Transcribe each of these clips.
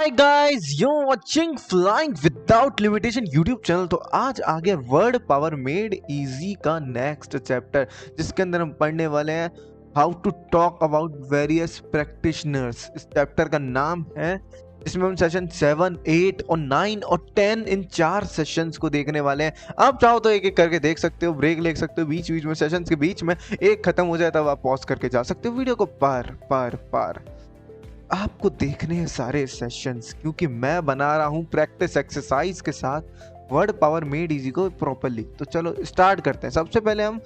Hi guys, you watching flying without limitation YouTube channel. तो आज आ गया वर्ड पावर मेड इजी का नेक्स्ट चैप्टर, जिसके अंदर हम पढ़ने वाले हैं how to talk about various practitioners. इस चैप्टर का नाम है, जिसमें हम सेशन 7, 8 और 9 और 10 इन 4 सेशंस को देखने वाले हैं। आप चाहो तो एक एक करके देख सकते हो, ब्रेक ले सकते हो बीच बीच में, सेशंस के बीच में एक खत्म हो जाए तब आप पॉज करके जा सकते हो वीडियो को। पार आपको देखने हैं सारे सेशंस, क्योंकि मैं बना रहा हूँ प्रैक्टिस एक्सरसाइज के साथ वर्ड पावर मेड इजी को प्रॉपरली। तो चलो स्टार्ट करते हैं। सबसे पहले हम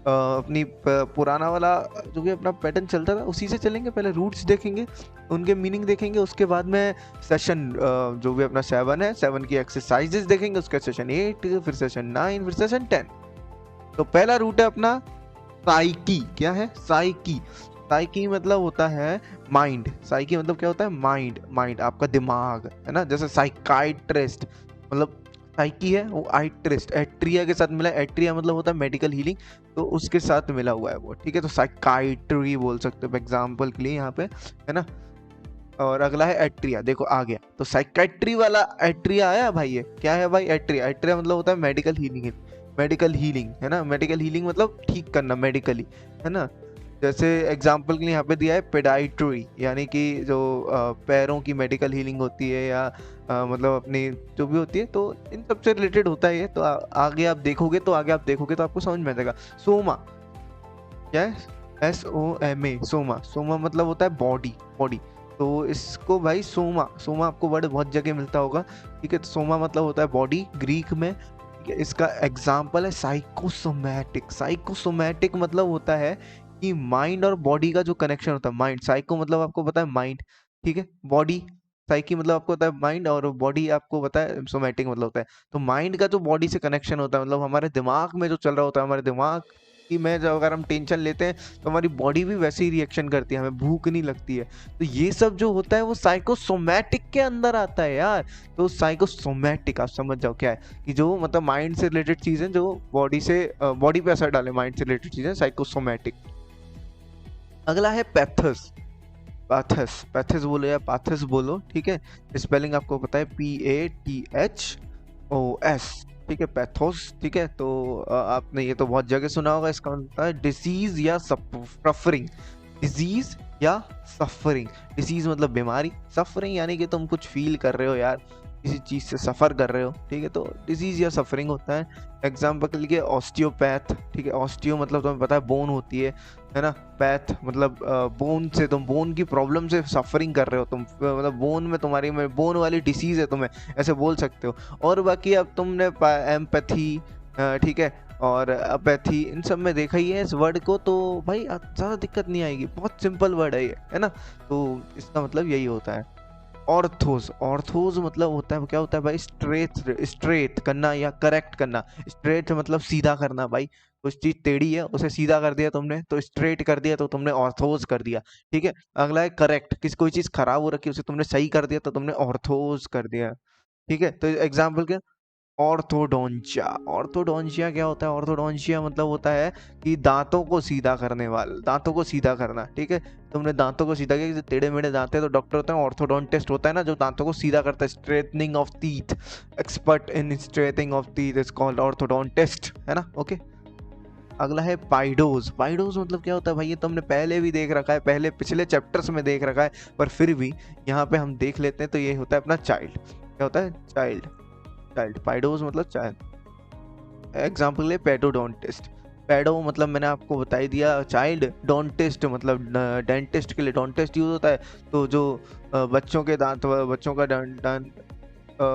अपनी पुराना वाला जो भी अपना पैटर्न चलता था उसी से चलेंगे। पहले रूट्स देखेंगे, उनके मीनिंग देखेंगे, उसके बाद में सेशन जो भी अपना 7 है, 7 की एक्सरसाइजेस देखेंगे, उसका सेशन 8, फिर सेशन 9, फिर सेशन 10। तो पहला रूट है अपना साइकी। क्या है? साइकी। साइकी मतलब होता है माइंड। साइकी मतलब क्या होता है? माइंड। माइंड आपका दिमाग है ना। जैसे साइकाइट्रिस्ट मतलब साइकी है वो आइट्रिस्ट, एट्रिया के साथ मिला। एट्रिया मतलब होता है मेडिकल हीलिंग, तो उसके साथ मिला हुआ है वो, ठीक है। तो साइकाइट्री बोल सकते हो एग्जाम्पल के लिए यहाँ पे, है ना। और अगला है एट्रिया। देखो आ गया, तो साइकाइट्री वाला एट्रिया आया भाई। ये क्या है भाई? एट्रिया। एट्रिया मतलब होता है मेडिकल हीलिंग। मेडिकल हीलिंग है ना। मेडिकल हीलिंग मतलब ठीक करना मेडिकली, है ना। जैसे एग्जाम्पल के लिए यहाँ पे दिया है पेडाइट्री, यानी कि जो पैरों की मेडिकल हीलिंग होती है, या मतलब अपनी जो भी होती है, तो इन सब से रिलेटेड होता है ये। तो आगे आप देखोगे तो आपको समझ में आ जाएगा। सोमा क्या है? SOMA, सोमा। सोमा मतलब होता है बॉडी। बॉडी, तो इसको भाई सोमा। सोमा आपको वर्ड बहुत जगह मिलता होगा, ठीक है। तो सोमा मतलब होता है बॉडी ग्रीक में, ठीक है। इसका एग्जाम्पल है साइकोसोमैटिक। साइकोसोमैटिक मतलब होता है कि माइंड और बॉडी का जो कनेक्शन होता है। माइंड, साइको मतलब आपको पता है माइंड, ठीक है। बॉडी, साइकी मतलब आपको पता है माइंड, और बॉडी आपको पता है सोमैटिक मतलब होता है। तो माइंड का जो बॉडी से कनेक्शन होता है, मतलब हमारे दिमाग में जो चल रहा होता है, हमारे दिमाग की में जब अगर हम टेंशन लेते हैं तो हमारी बॉडी भी वैसे ही रिएक्शन करती है, हमें भूख नहीं लगती है। तो ये सब जो होता है वो साइकोसोमैटिक के अंदर आता है यार। तो साइकोसोमैटिक आप समझ जाओ क्या है, कि जो मतलब माइंड से रिलेटेड चीजें जो बॉडी से बॉडी पे असर डाले, माइंड से रिलेटेड चीजें, साइकोसोमैटिक। अगला है पैथस। पैथस, पैथस बोलो या पाथस बोलो, ठीक है। स्पेलिंग आपको पता है PATHOS, ठीक है। पैथोस, ठीक है। तो आपने ये तो बहुत जगह सुना होगा। इसका मतलब है डिसीज या सफरिंग। डिजीज या सफरिंग। डिसीज मतलब बीमारी, सफरिंग यानी कि तुम कुछ फील कर रहे हो यार, किसी चीज से सफर कर रहे हो, ठीक है। तो डिजीज या सफरिंग होता है। एग्जाम्पल के लिए ऑस्टियोपैथ, ठीक है। ऑस्टियो मतलब तुम्हें पता है बोन होती है ना। पैथ मतलब बोन से, तुम बोन की प्रॉब्लम से सफरिंग कर रहे हो तुम, मतलब बोन में तुम्हारी में बोन वाली डिसीज है, तुम्हें ऐसे बोल सकते हो। और बाकी अब तुमने एम्पैथी, ठीक है, और अपैथी, इन सब में देखा ही है इस वर्ड को, तो भाई ज़्यादा दिक्कत नहीं आएगी, बहुत सिंपल वर्ड है ये, है ना। तो इसका मतलब यही होता है। ऑर्थोज। ऑर्थोज मतलब होता है, क्या होता है भाई? स्ट्रेट, स्ट्रेट करना या करेक्ट करना। स्ट्रेट मतलब सीधा करना भाई। कुछ चीज टेढ़ी है उसे सीधा कर दिया तुमने, तो स्ट्रेट कर दिया, तो तुमने ऑर्थोज कर दिया, ठीक है। अगला है करेक्ट। कोई चीज खराब हो रखी है उसे तुमने सही कर दिया, तो तुमने ऑर्थोज कर दिया, ठीक है। तो एग्जाम्पल क्या? ऑर्थोडोंचिया। ऑर्थोडोंचिया क्या होता है? ऑर्थोडोंचिया मतलब होता है कि दांतों को सीधा करने वाला, दांतों को सीधा करना, ठीक है। तुमने दांतों को सीधा किया, टेढ़े मेढ़े दांत है तो डॉक्टर होता है, ऑर्थोडोंटिस्ट होता है ना, जो दांतों को सीधा करता है। Straightening of teeth, expert in straightening of teeth is called orthodontist, है ना। ओके। अगला है पाइडोज। पाइडोज मतलब क्या होता है भाई? ये तुमने पहले भी देख रखा है, पहले पिछले चैप्टर्स में देख रखा है, पर फिर भी यहाँ पे हम देख लेते हैं। तो ये होता है अपना चाइल्ड। क्या होता है? चाइल्ड। चाइल्ड, पाइडोज मतलब चाइल्ड। एग्जाम्पल है पेडोडोंटिस्ट। पेडो मतलब मैंने आपको बता ही दिया चाइल्ड, डोंटिस्ट मतलब डेंटिस्ट के लिए डोंटिस्ट यूज होता है। तो जो बच्चों के दांत, बच्चों का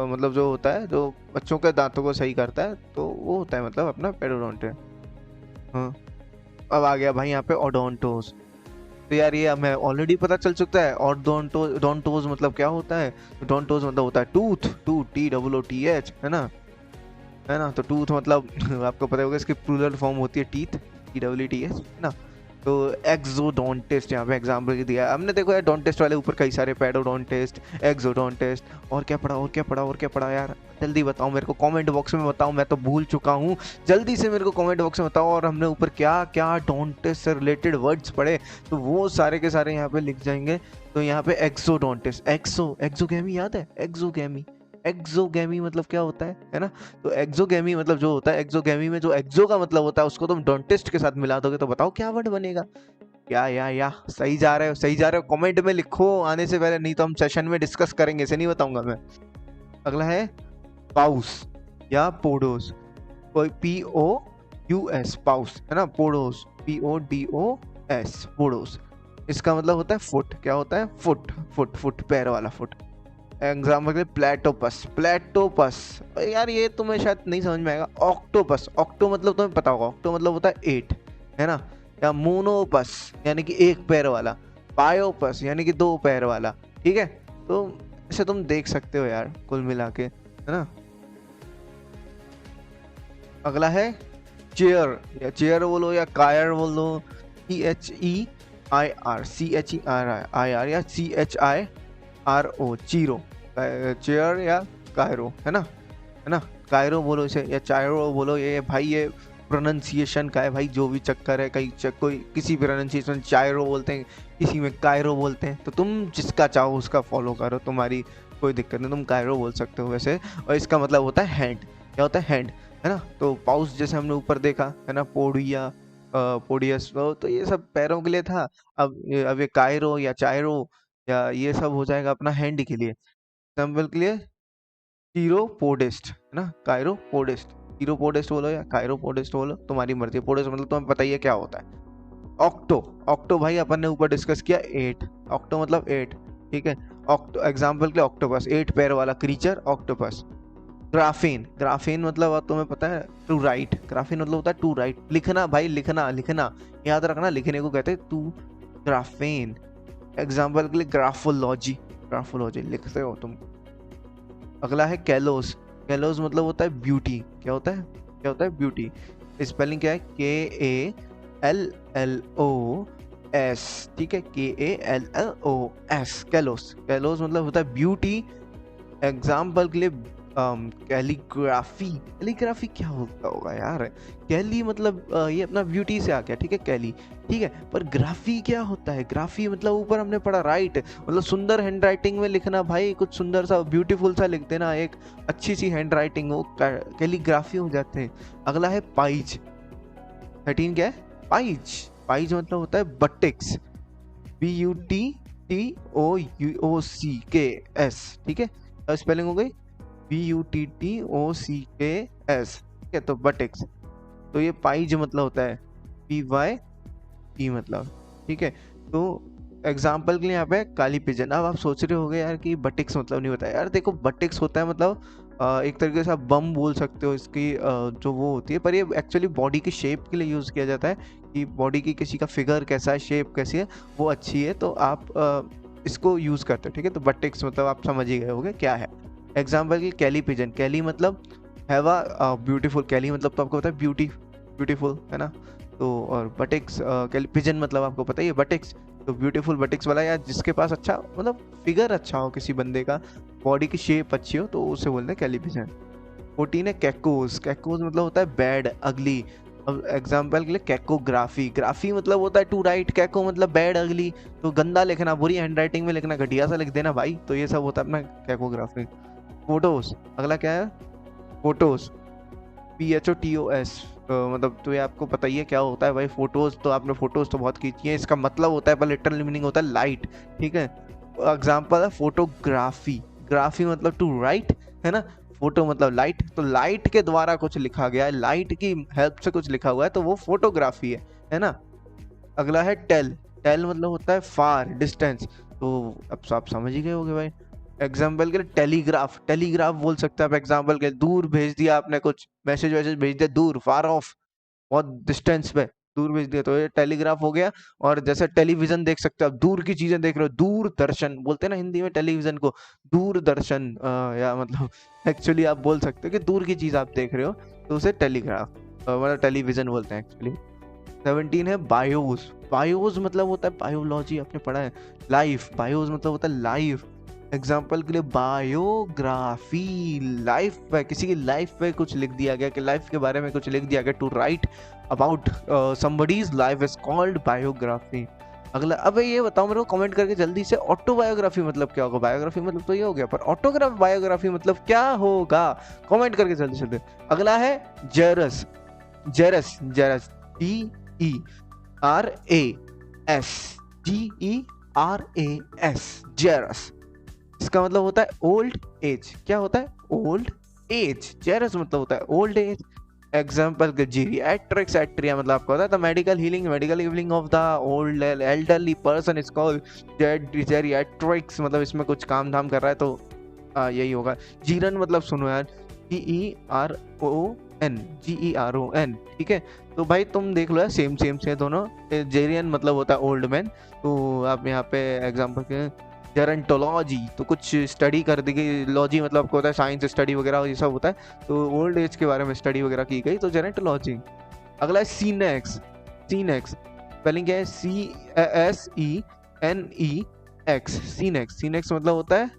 मतलब जो होता है, जो बच्चों के दांतों को सही करता है, तो वो होता है मतलब अपना पेडोडोंटिस्ट। हाँ, अब आ गया भाई यहाँ पे ओडोंटोस। तो यार ये हमें ऑलरेडी पता चल चुका है। और डोंटोज मतलब क्या होता है? डोंटोज मतलब होता है टूथ, TOOTH, है ना, है ना। तो टूथ मतलब आपको पता होगा इसकी प्लूरल फॉर्म होती है टीथ, TEETH, है ना। तो एक्सोडोंटिस्ट यहाँ पे एग्जाम्पल दिया है हमने। देखो यार डोंटिस्ट वाले ऊपर कई सारे, पेडोडोंटिस्ट, एक्सोडोंटिस्ट, और क्या पढ़ा और क्या पढ़ा और क्या पढ़ा यार, जल्दी बताओ मेरे को कमेंट बॉक्स में बताओ, मैं तो भूल चुका हूँ। जल्दी से मेरे को कमेंट बॉक्स में बताओ। और हमने ऊपर क्या क्या डोंटिस्ट से रिलेटेड वर्ड्स पढ़े तो वो सारे के सारे यहाँ पे लिख जाएंगे। तो यहाँ पे एक्सोडोंटिस्ट, एक्सोगेमी याद है? एक्सोगेमी, एक्सोगेमी मतलब क्या होता है ना? तो एक्सोगेमी मतलब जो होता है, एक्सोगेमी में जो एक्सो का मतलब होता है उसको तुम डोंटिस्ट के साथ मिला दोगे तो बताओ क्या वर्ड बनेगा। या सही जा रहे हो, सही जा रहे हो। कमेंट में लिखो आने से पहले, नहीं तो हम सेशन में डिस्कस करेंगे, इसे नहीं बताऊंगा मैं। अगला है पाउस या पोडोस, कोई POUS, पाउस है ना, पोडोस PODOS, पोडोस। इसका मतलब होता है फुट। क्या होता है? फुट, फुट फुट पैर वाला फुट। एग्जाम्पल के प्लेटोपस, प्लेटोपस यार ये तुम्हें शायद नहीं समझ में आएगा। ऑक्टोपस, ऑक्टो मतलब तुम्हें पता होगा, ऑक्टो मतलब होता है 8 है ना। या मोनोपस यानी कि एक पैर वाला, पायोपस यानी कि 2 पैर वाला। ठीक है, तो इसे तुम देख सकते हो यार कुल मिला के, है ना। अगला है चेयर, या चेयर बोलो या कायर बोलो, CHEIR या CHIRO, चीरो, चेयर या कायरो, है ना। कायरो बोलो इसे या चायरो बोलो, ये भाई ये प्रोनाउंसिएशन का है भाई, जो भी चक्कर है, कहीं कोई किसी प्रोनाउंसिएशन चायरो बोलते हैं, किसी में कायरो बोलते हैं, तो तुम जिसका चाहो उसका फॉलो करो, तुम्हारी कोई दिक्कत नहीं, तुम कायरो बोल सकते हो वैसे। और इसका मतलब होता है हैंड। क्या होता है? हैंड, है ना। तो पाउस जैसे हमने ऊपर देखा है ना, पोडिया, पोडियस, तो ये सब पैरों के लिए था। अब ये कायरो या चायरो या ये सब हो जाएगा अपना हैंड के लिए। एग्जाम्पल के लिए कीरोपोडिस्ट, है ना, कायरोपोडिस्ट। कीरोपोडिस्ट बोलो या कायरोपोडिस्ट बोलो, तुम्हारी मर्जी। पोडिस्ट मतलब तुम्हें पता ही है क्या होता है। ऑक्टो, ऑक्टो भाई अपन ने ऊपर डिस्कस किया 8, ऑक्टो मतलब 8। ठीक है, ऑक्टो एग्जाम्पल के लिए ऑक्टोपस, 8 पैर वाला क्रीचर ऑक्टोपस। ग्राफीन, ग्राफीन मतलब अब तुम्हें पता है टू राइट, ग्राफीन मतलब होता है टू राइट, लिखना भाई, लिखना लिखना याद रखना, लिखने को कहते हैं टू ग्राफीन। एग्जाम्पल के लिए ग्राफोलॉजी, ग्राफोलॉजी लिखते हो तुम। अगला है कैलोस, कैलोस मतलब होता है ब्यूटी। क्या होता है? क्या होता है? ब्यूटी। स्पेलिंग क्या है? KALLOS, ठीक है, KALLOS, कैलोस। कैलोस मतलब होता है ब्यूटी। एग्जाम्पल के लिए कैलीग्राफी, कैलीग्राफी क्या होता होगा यार? कैली मतलब ये अपना ब्यूटी से आ गया, ठीक है, कैली, ठीक है। पर ग्राफी क्या होता है? ग्राफी मतलब ऊपर हमने पढ़ा राइट, मतलब सुंदर हैंड राइटिंग में लिखना भाई, कुछ सुंदर सा ब्यूटीफुल सा लिख देना, एक अच्छी सी हैंड राइटिंग हो, कैलीग्राफी हो जाते हैं। अगला है पाइज, 13 क्या है? पाइज, पाइज मतलब होता है बटेक्स, BUTTOUCKS, ठीक है, स्पेलिंग हो गई BUTTOCKS, ठीक है, तो बटेक्स। तो ये पाइज मतलब होता है PYP मतलब, ठीक है। तो एग्जाम्पल के लिए यहाँ पे काली पिजन। अब आप सोच रहे होगे यार कि बटेक्स मतलब नहीं होता है। यार देखो बटेक्स होता है मतलब एक तरीके से आप बम बोल सकते हो इसकी जो वो होती है, पर ये एक्चुअली बॉडी की शेप के लिए यूज़ किया जाता है कि बॉडी की किसी का फिगर कैसा है, शेप कैसी है, वो अच्छी है तो आप इसको यूज़ करते हो, ठीक है। तो बटेक्स मतलब आप समझ ही गए होगे क्या है। एग्जाम्पल की कैली पिजन, कैली मतलब हैव अ ब्यूटीफुल, कैली मतलब तो आपको पता है ब्यूटी, ब्यूटीफुल, है ना। तो और बटेक्स, कैली पिजन मतलब आपको पता ही है बटेक्स, तो ब्यूटीफुल बटेक्स वाला, या जिसके पास अच्छा मतलब फिगर अच्छा हो किसी बंदे का, बॉडी की शेप अच्छी हो, तो उसे बोलते हैं कैली पिजन। 14 है कैकोस, कैकोस मतलब होता है बैड, अगली। अब एग्जाम्पल के लिए कैकोग्राफी, ग्राफी मतलब होता है टू राइट, कैको मतलब बैड, अगली, तो गंदा लिखना, बुरी हैंड राइटिंग में लिखना, घटिया सा लिख देना भाई, तो ये सब होता है अपना कैकोग्राफी। फोटोज, अगला क्या है? फोटोज, PHOTOS, मतलब तो ये आपको पता ही है क्या होता है भाई। फोटोज तो आपने फोटोज तो बहुत खींची है, इसका मतलब होता है पर लिटरल मीनिंग होता है लाइट, ठीक है। एग्जाम्पल है फोटोग्राफी, ग्राफी मतलब टू राइट, है ना, फोटो मतलब लाइट, तो लाइट के द्वारा कुछ लिखा गया है, लाइट की हेल्प से कुछ लिखा हुआ है, तो वो फोटोग्राफी है ना। अगला है टेल, टेल मतलब होता है फार, डिस्टेंस, तो अब आप समझ ही गए होगे भाई। एग्जाम्पल के लिए टेलीग्राफ, टेलीग्राफ बोल सकते हैं आप एग्जाम्पल के, दूर भेज दिया आपने, कुछ मैसेज वैसेज भेज दिया दूर, फार ऑफ, बहुत डिस्टेंस पे दूर भेज दिया, तो ये टेलीग्राफ हो गया। और जैसे टेलीविजन देख सकते हो आप, दूर की चीजें देख रहे हो, दूरदर्शन बोलते हैं ना हिंदी में टेलीविजन को, दूरदर्शन, या मतलब एक्चुअली आप बोल सकते हो कि दूर की चीज आप देख रहे हो, तो उसे टेलीग्राफ मतलब टेलीविजन बोलते हैं एक्चुअली। 17 है बायोस। बायोस मतलब होता है बायोलॉजी, आपने पढ़ा है। लाइफ, बायोस मतलब होता है लाइफ। एग्जाम्पल के लिए बायोग्राफी, लाइफ पे, किसी की लाइफ पे कुछ लिख दिया गया, कि लाइफ के बारे में कुछ लिख दिया गया, to write about somebody's life is called biography. अगला, अब ये बताओ मेरे को कमेंट करके जल्दी से, ऑटोबायोग्राफी मतलब क्या होगा? बायोग्राफी मतलब तो ये हो गया, पर ऑटोग्राफ बायोग्राफी मतलब क्या होगा? कमेंट करके जल्दी से। अगला है जेरस। जेरस, जेरस, Geras, Geras, जेरस। इसका मतलब होता है ओल्ड एज। क्या होता है? Old age. जेरस मतलब होता है ओल्ड एज। एग्जाम्पल जीरियाट्रिक्स, एट्रिया मतलब आपको पता है, the medical healing of the old elderly person is called geriatrics. मतलब इसमें कुछ काम धाम कर रहा है तो यही होगा। जीरन मतलब सुनो यार, GERON, GERON, ठीक है। तो भाई तुम देख लो यार, सेम सेम से दोनों। जेरियन मतलब होता है ओल्ड मैन, तो आप यहाँ पे एग्जाम्पल के जेरेंटोलॉजी, तो कुछ स्टडी कर दी गई। लॉजी मतलब आपको होता है साइंस स्टडी वगैरह ये सब होता है, तो ओल्ड एज के बारे में स्टडी वगैरह की गई, तो जेरेंटोलॉजी। अगला है सीनेक्स। सीनेक्स स्पेलिंग क्या है? CENEX, सीनेक्स। सीनेक्स मतलब होता है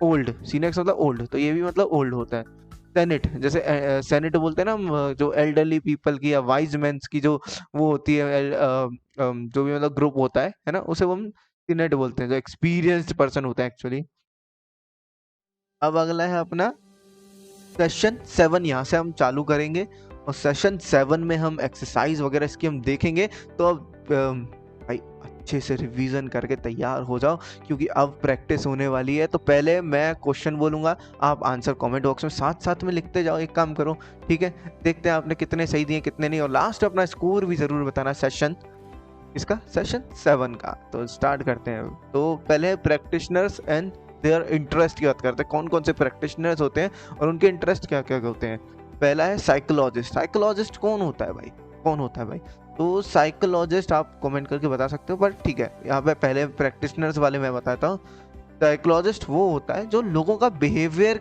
ओल्ड। सीनेक्स मतलब ओल्ड, तो ये भी मतलब ओल्ड होता है। सेनेट, जैसे सेनेट बोलते हैं ना हम, जो एल्डरली पीपल की या वाइज मेंस की जो वो होती है, जो भी मतलब ग्रुप होता है ना, उसे वो हम सीनेट बोलते हैं, जो एक्सपीरियंस्ड पर्सन होता है एक्चुअली। अब अगला है अपना सेशन 7, यहाँ से हम चालू करेंगे, और सेशन 7 में हम एक्सरसाइज वगैरह इसकी हम देखेंगे। तो अब भाई अच्छे से रिवीजन करके तैयार हो जाओ, क्योंकि अब प्रैक्टिस होने वाली है। तो पहले मैं क्वेश्चन बोलूंगा, आप आंसर कमेंट बॉक्स में साथ साथ में लिखते जाओ। एक काम करो, ठीक है, देखते हैं आपने कितने सही दिए कितने नहीं, और लास्ट अपना स्कोर भी जरूर बताना सेशन इसका, सेशन 7 का। तो स्टार्ट करते हैं। तो पहले प्रैक्टिशनर्स एंड देयर इंटरेस्ट की बात करते हैं, कौन कौन से प्रैक्टिशनर्स होते हैं और उनके इंटरेस्ट क्या क्या होते हैं। पहला है साइकोलॉजिस्ट। साइकोलॉजिस्ट कौन होता है भाई? कौन होता है भाई? तो साइकोलॉजिस्ट आप कमेंट करके बता सकते हो, पर ठीक है, यहाँ पे पहले प्रैक्टिशनर्स वाले मैं बताता हूँ। साइकोलॉजिस्ट वो होता है जो लोगों का बिहेवियर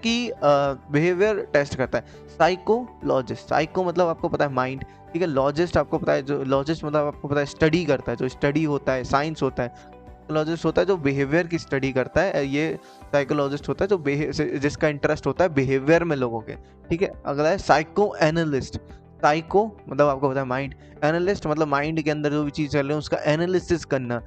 टेस्ट करता है। साइकोलॉजिस्ट, साइको मतलब आपको पता है माइंड, ठीक है। लॉजिस्ट आपको पता है, जो लॉजिस्ट मतलब आपको पता है स्टडी करता है, जो स्टडी होता है साइंस होता है। साइकोलॉजिस्ट होता है जो बिहेवियर की स्टडी करता है, ये साइकोलॉजिस्ट होता है जो जिसका इंटरेस्ट होता है बिहेवियर में लोगों के, ठीक है। अगला है साइको एनालिस्ट। साइको मतलब आपको पता है माइंड, एनालिस्ट मतलब माइंड के अंदर जो भी चीज चल रही है उसका एनालिसिस करना,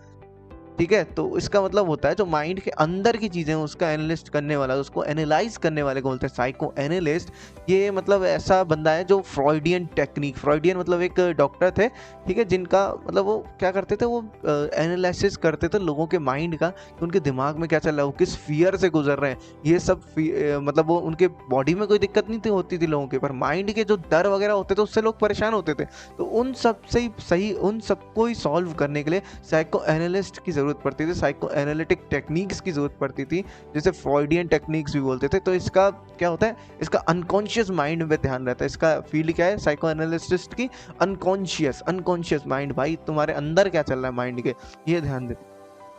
ठीक है। तो इसका मतलब होता है जो माइंड के अंदर की चीजें हैं उसका एनालिस्ट करने वाला, उसको एनालाइज करने वाले को बोलते हैं साइको एनालिस्ट। ये मतलब ऐसा बंदा है जो फ्रॉइडियन टेक्निक, फ्रॉइडियन मतलब एक डॉक्टर थे, ठीक है, जिनका मतलब वो क्या करते थे, वो एनालिसिस करते थे लोगों के माइंड का, कि उनके दिमाग में क्या चल रहा है, वो किस फियर से गुजर रहे हैं, ये सब मतलब वो उनके बॉडी में कोई दिक्कत नहीं थी होती थी लोगों के, पर माइंड के जो डर वगैरह होते थे उससे लोग परेशान होते थे। तो उन सब से सही, उन सबको ही सॉल्व करने के लिए साइको एनालिस्ट की जरूरत पड़ती थी, साइको एनालिटिक टेक्निक्स की जरूरत पड़ती थी, जिसे फ्रॉइडियन टेक्निक्स भी बोलते थे। तो इसका क्या होता है, इसका अनकॉन्शियस माइंड में ध्यान रहता है। इसका फील्ड क्या है साइको एनालिस्ट की? अनकॉन्शियस माइंड, भाई तुम्हारे अंदर क्या चल रहा है माइंड के, ये ध्यान दे।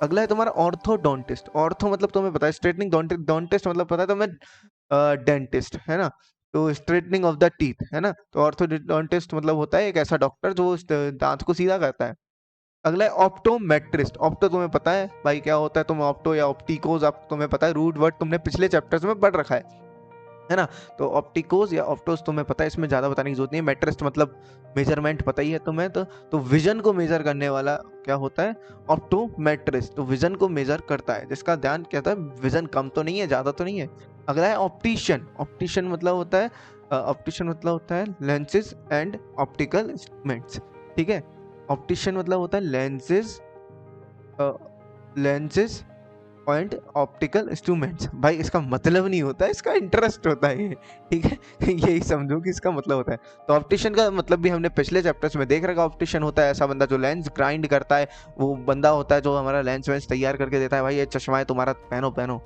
अगला है तुम्हारा ऑर्थोडोंटिस्ट। ऑर्थो मतलब तुम्हें पता है स्ट्रेटनिंग, डोंटिस्ट मतलब पता है तुम्हें डेंटिस्ट, है ना। तो स्ट्रेटनिंग ऑफ द टीथ, है ना। तो ऑर्थोडोंटिस्ट मतलब होता है एक ऐसा डॉक्टर जो दांत को सीधा करता है। अगला है ऑप्टोमेट्रिस्ट। ऑप्टो तुम्हें पता है भाई क्या होता है, तुम ऑप्टो या ऑप्टिकोज आप तुम्हें पता है, रूट वर्ड तुमने पिछले चैप्टर्स में पढ़ रखा है ना। तो ऑप्टिकोज या ऑप्टोस तुम्हें पता है, इसमें ज्यादा बताने की जरूरत नहीं है। मेट्रिस्ट मतलब मेजरमेंट पता ही है तुम्हें। तो विजन को मेजर करने वाला क्या होता है? ऑप्टोमेट्रिस्ट। तो विजन को मेजर करता है, जिसका ध्यान क्या था, विजन कम तो नहीं है, ज्यादा तो नहीं है। अगला है ऑप्टिशियन। ऑप्टिशियन मतलब होता है लेंसेज एंड ऑप्टिकल इंस्ट्रूमेंट्स, ठीक है। ऑप्टिशियन मतलब होता है लेंसेज पॉइंट ऑप्टिकल इंस्ट्रूमेंट्स। भाई इसका मतलब नहीं होता है, इसका इंटरेस्ट होता है ये, ठीक है। यही समझो कि इसका मतलब होता है। तो ऑप्टिशियन का मतलब भी हमने पिछले चैप्टर्स में देख रखा। ऑप्टिशियन होता है ऐसा बंदा जो लेंस ग्राइंड करता है, वो बंदा होता है जो हमारा लेंस वेंस तैयार करके देता है, भाई ये चश्मा है तुम्हारा, पहनो पहनो,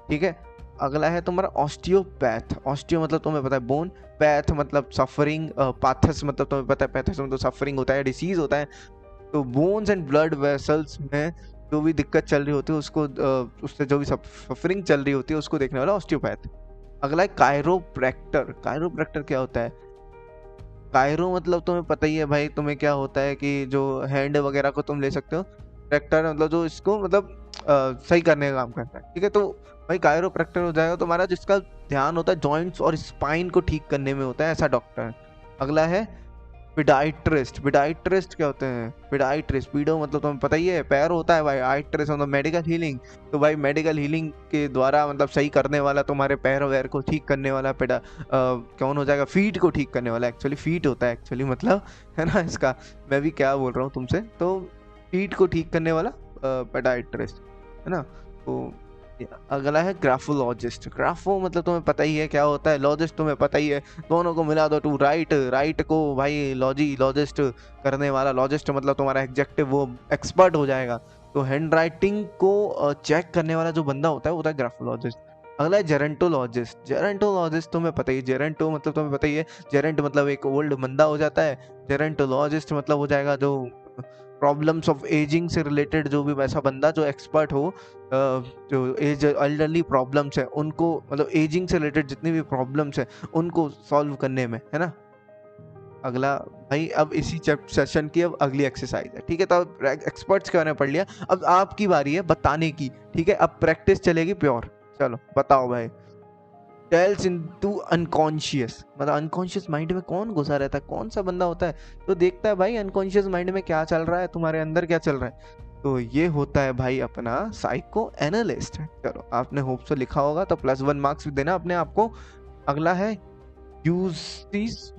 ठीक है। अगला है तुम्हारा ऑस्टियोपैथ। ऑस्टियो मतलब तुम्हें पता है बोन, पैथ मतलब सफरिंग, पाथस मतलब तुम्हें पता है, पैथस मतलब सफरिंग होता है, डिसीज होता है। तो बोन्स एंड ब्लड वेसल्स में जो भी दिक्कत चल रही होती है उसको, उससे जो भी सफरिंग चल रही होती है उसको देखने वाला ऑस्टियोपैथ। अगला है कायरोप्रैक्टर। कायरोप्रैक्टर क्या होता है? कायरो मतलब तुम्हें पता ही है भाई, तुम्हें क्या होता है कि जो हैंड वगैरह को तुम ले सकते हो। प्रैक्टर मतलब जो इसको मतलब सही करने का काम करता है, ठीक है। तो भाई कायरो प्रैक्टर हो जाएगा तुम्हारा जिसका ध्यान होता है जॉइंट्स और स्पाइन को ठीक करने में होता है, ऐसा डॉक्टर है। अगला है पिडाइट्रिस्ट। पिडाइट्रिस्ट क्या होते हैं? पिडाइट्रिस्ट, पीडो मतलब तुम्हें पता ही है पैर होता है भाई, आइट्रिस्ट मतलब मेडिकल हीलिंग। तो भाई मेडिकल हीलिंग के द्वारा मतलब सही करने वाला, तुम्हारे पैर वैर को ठीक करने वाला कौन हो जाएगा? फीट को ठीक करने वाला, एक्चुअली फीट होता है एक्चुअली मतलब, है ना इसका। मैं भी क्या बोल रहा हूँ तुमसे, तो फीट को ठीक करने वाला पेडाइट्रिस्ट, है ना। तो अगला है ग्राफोलॉजिस्ट। ग्राफो मतलब तुम्हें पता ही है क्या होता है, लॉजिस्ट तुम्हें पता ही है, दोनों को मिला दो टू राइट, राइट को भाई लॉजिस्ट करने वाला, लॉजिस्ट मतलब तुम्हारा एग्जेक्टिव वो एक्सपर्ट हो जाएगा। तो हैंड राइटिंग को चेक करने वाला जो बंदा होता है वो होता है ग्राफोलॉजिस्ट। अगला है जेरेंटोलॉजिस्ट। जेरेंटोलॉजिस्ट तुम्हें पता ही है, जेरेंटो मतलब तुम्हें पता ही है, जेरेंट मतलब एक ओल्ड बंदा हो जाता है। जेरेंटोलॉजिस्ट मतलब हो जाएगा जो प्रॉब्लम्स ऑफ एजिंग से रिलेटेड, जो भी वैसा बंदा जो एक्सपर्ट हो, जो एज एल्डरली प्रॉब्लम्स है उनको, मतलब एजिंग से रिलेटेड जितनी भी प्रॉब्लम्स है उनको सॉल्व करने में, है ना। अगला भाई, अब इसी सेशन की अब अगली एक्सरसाइज है, ठीक है। तो अब एक्सपर्ट्स के बारे में पढ़ लिया, अब आपकी बारी है बताने की, ठीक है। अब प्रैक्टिस चलेगी प्योर। चलो बताओ भाई। टेल्स इनटू अनकॉन्शियस, मतलब अनकॉन्शियस माइंड में कौन घुसा रहता है, कौन सा बंदा होता है तो देखता है भाई अनकॉन्शियस माइंड में क्या चल रहा है, तुम्हारे अंदर क्या चल रहा है। तो ये होता है भाई अपना साइको एनालिस्ट। चलो आपने होप से लिखा होगा तो +1 मार्क्स भी देना अपने आप को। अगला है uses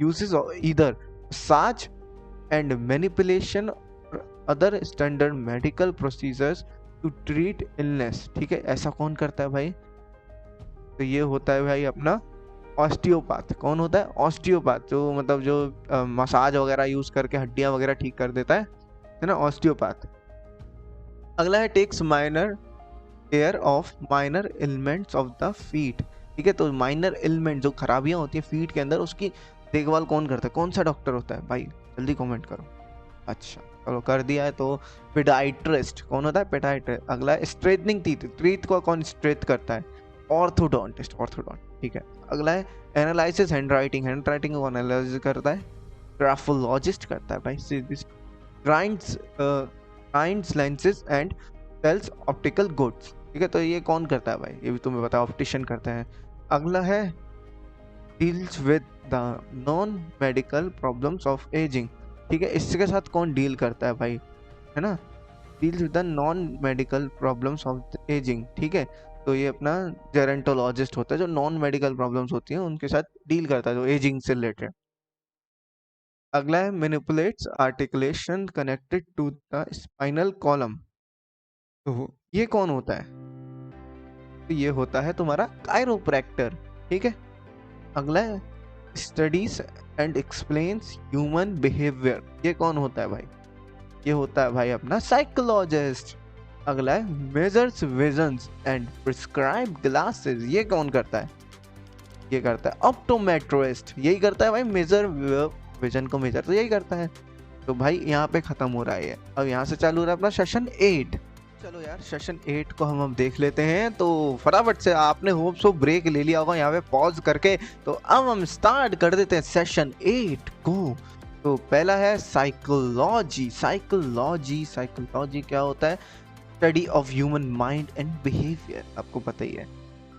either massage and manipulation other standard medical procedures to treat illness, ठीक है। ऐसा कौन करता है भाई? तो ये होता है भाई अपना ऑस्टियोपैथ। कौन होता है? ऑस्टियोपैथ, जो मतलब जो मसाज वगैरह यूज करके हड्डियां वगैरह ठीक कर देता है ना, ऑस्टियोपैथ। अगला है takes minor care of minor elements of the feet, ठीक है। तो माइनर एलिमेंट जो खराबियां होती है फीट के अंदर, उसकी देखभाल कौन करता है, कौन सा डॉक्टर होता है भाई? जल्दी कमेंट करो। अच्छा चलो कर दिया है। तो पेडाइट्रिस्ट कौन होता है? पेडाइट्रिस्ट। अगला है स्ट्रेटनिंग टीथ। टीथ को कौन स्ट्रेट करता है? ऑर्थोडोंटिस्ट, ऑर्थोडोंट, ठीक है। अगला है analysis hand writing. Hand writing को एनालिसिस करता है ग्राफोलॉजिस्ट करता है भाई। Grinds lenses and sells optical goods, ठीक है। तो ये कौन करता है भाई? ये भी तुम्हें पता है, ऑप्टिशियन करते हैं। अगला है deals with the non medical problems of ageing, ठीक है। इसके साथ कौन डील करता है भाई, है ना? Deals with the non medical problems of ageing, ठीक है। तो ये अपना जेरेंटोलॉजिस्ट होता है, जो नॉन मेडिकल प्रॉब्लम्स होती हैं उनके साथ डील करता है, जो एजिंग से रिलेटेड। अगला है manipulates articulation connected to the spinal column. तो ये कौन होता है? तो ये होता है तुम्हारा कायरोप्रैक्टर, ठीक है। अगला है studies and explains human behaviour. ये कौन होता है भाई? ये होता है भाई अपना साइकोलॉजिस्ट। अगला है measures visions and prescribe glasses. ये कौन करता है? ये करता है ऑप्टोमेट्रिस्ट। यही करता है भाई, मेजर विजन को मेजर तो यही करता है। तो भाई यहाँ पे खत्म हो रहा है। अब यहाँ से चालू हो रहा है अपना सेशन 8। चलो यार सेशन 8 को हम देख लेते हैं। तो फटाफट से आपने होप सो ब्रेक ले लिया होगा यहाँ पे पॉज करके, तो अब हम स्टार्ट कर देते हैं सेशन 8 को। तो पहला है साइकोलॉजी। साइकोलॉजी साइकोलॉजी क्या होता है? Study of human mind and behaviour, आपको पता ही है।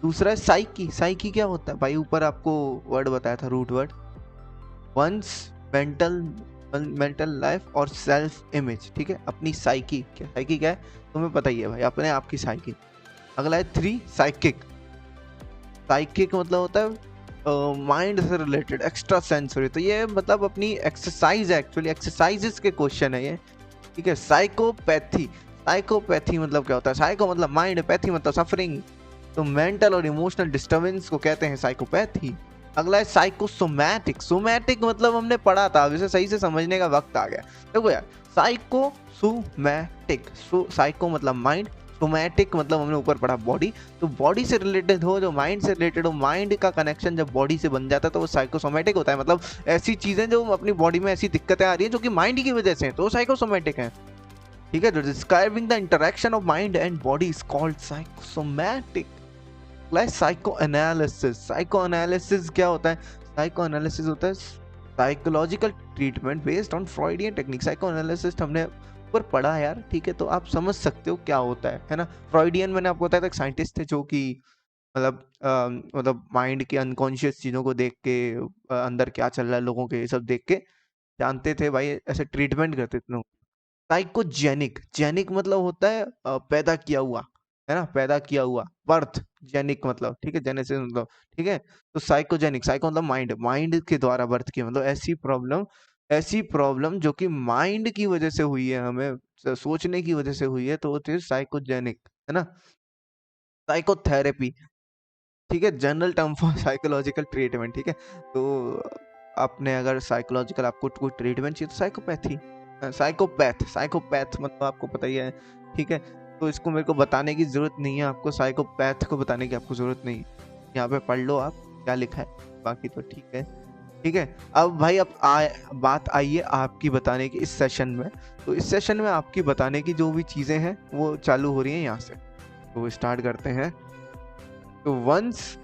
दूसरा है साइकी। साइकी क्या होता है भाई? ऊपर आपको वर्ड बताया था, root word. One's mental life और सेल्फ इमेज, ठीक है। अपनी साइकी, क्या साइकी क्या है तुम्हें पता ही है भाई, अपने आप की साइकी। अगला है 3 साइकिक। साइकिक मतलब होता है माइंड से रिलेटेड, एक्स्ट्रा सेंसरी। तो ये मतलब अपनी एक्सरसाइज है, एक्चुअली एक्सरसाइजेस के क्वेश्चन है ये, ठीक है। साइकोपैथी। साइकोपैथी मतलब क्या होता है? साइको मतलब माइंड, पैथी मतलब सफरिंग। तो मेंटल और इमोशनल डिस्टर्बेंस को कहते हैं साइकोपैथी। अगला है साइकोसोमैटिक। सोमैटिक मतलब हमने पढ़ा था, अब इसे सही से समझने का वक्त आ गया। देखो यार, साइकोसोमैटिक, साइको मतलब माइंड, सोमैटिक मतलब हमने ऊपर पढ़ा बॉडी। तो बॉडी से रिलेटेड हो, जो माइंड से रिलेटेड हो, माइंड का कनेक्शन जब बॉडी से बन जाता है तो वो साइकोसोमैटिक होता है। मतलब ऐसी चीजें जो अपनी बॉडी में ऐसी दिक्कतें आ रही हैं जो कि माइंड की वजह से हैं, तो साइकोसोमैटिक है, ठीक है। Describing the interaction of mind and body is called psychosomatic. Psycho analysis. Psycho analysis क्या होता है? साइको एनालिसिस होता है psychological treatment based on Freudian technique. Psycho analysis हमने ऊपर पढ़ा यार, ठीक है, तो आप समझ सकते हो क्या होता है ना। फ्रॉइडियन मैंने आपको बताया था, एक साइंटिस्ट थे जो कि मतलब माइंड के अनकॉन्शियस चीजों को देख के अंदर क्या चल रहा है लोगों के, ये सब देख के जानते थे भाई, ऐसे ट्रीटमेंट करते थे। साइकोजेनिक, जेनिक मतलब होता है पैदा किया हुआ, है ना, पैदा किया हुआ, बर्थ। जेनिक मतलब, ठीक है, जेनेसिस मतलब, ठीक है। तो साइकोजेनिक, साइको मतलब माइंड, माइंड के द्वारा बर्थ किया, मतलब ऐसी प्रॉब्लम जो कि माइंड की वजह से हुई है, हमें सोचने की वजह से हुई है, तो वो चीज साइकोजेनिक, है ना। साइकोथेरेपी, ठीक है, general term for psychological treatment, ठीक है। तो आपने अगर साइकोलॉजिकल आपको कोई ट्रीटमेंट चाहिए तो साइकोपैथी, साइकोपैथ, साइकोपैथ मतलब आपको पता ही है, ठीक है। तो इसको मेरे को बताने की जरूरत नहीं है, आपको साइकोपैथ को बताने की आपको जरूरत नहीं है। यहाँ पे पढ़ लो आप क्या लिखा है, बाकी तो ठीक है, ठीक है। अब भाई अब बात आई है आपकी बताने की इस सेशन में। तो इस सेशन में आपकी बताने की जो भी चीजें हैं वो चालू हो रही हैं यहाँ से, तो स्टार्ट करते हैं। तो वंस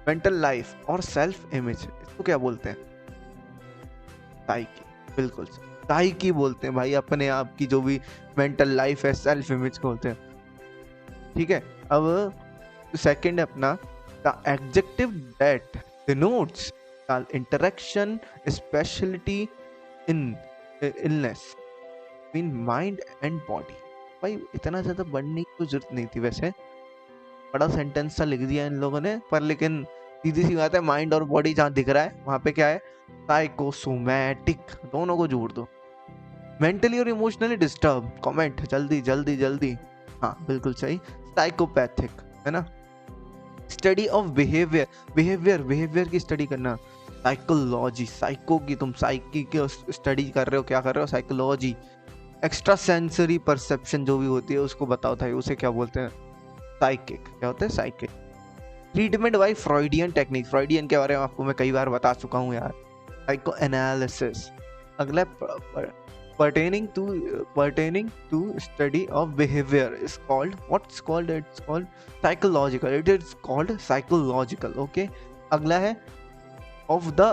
मेंटल लाइफ और सेल्फ इमेज, इसको क्या बोलते हैं? साइकी, बिल्कुल साइकी बोलते हैं भाई, अपने आप की जो भी मेंटल लाइफ है, सेल्फ इमेज को बोलते हैं, ठीक है। अब सेकंड है अपना the adjective that denotes the interaction speciality in illness mean mind and body. भाई इतना ज्यादा बढ़ने की जरूरत नहीं थी वैसे, बड़ा सेंटेंस सा लिख दिया इन लोगों ने, पर लेकिन सीधी सी बात है, माइंड और बॉडी जहाँ दिख रहा है वहां पे क्या है? साइकोसोमैटिक, दोनों को जोड़ दो। मेंटली और इमोशनली डिस्टर्ब, कमेंट जल्दी जल्दी जल्दी, हाँ बिल्कुल सही, साइकोपैथिक, है ना। स्टडी ऑफ बिहेवियर, बिहेवियर की स्टडी करना, साइकोलॉजी, साइको की, तुम साइकी की स्टडी कर रहे हो, क्या कर रहे हो? साइकोलॉजी। एक्स्ट्रा सेंसरी परसेप्शन जो भी होती है उसको बताओ था, उसे क्या बोलते हैं? साइकिक। क्या होता है? Psychic. Treatment bye Freudian technique, Freudian के बारे में आपको मैं कई बार बता चुका हूँ यार। Psycho analysis. अगला pertaining to study of behavior is called, what's called, it's called psychological, it is called psychological, okay। अगला है of the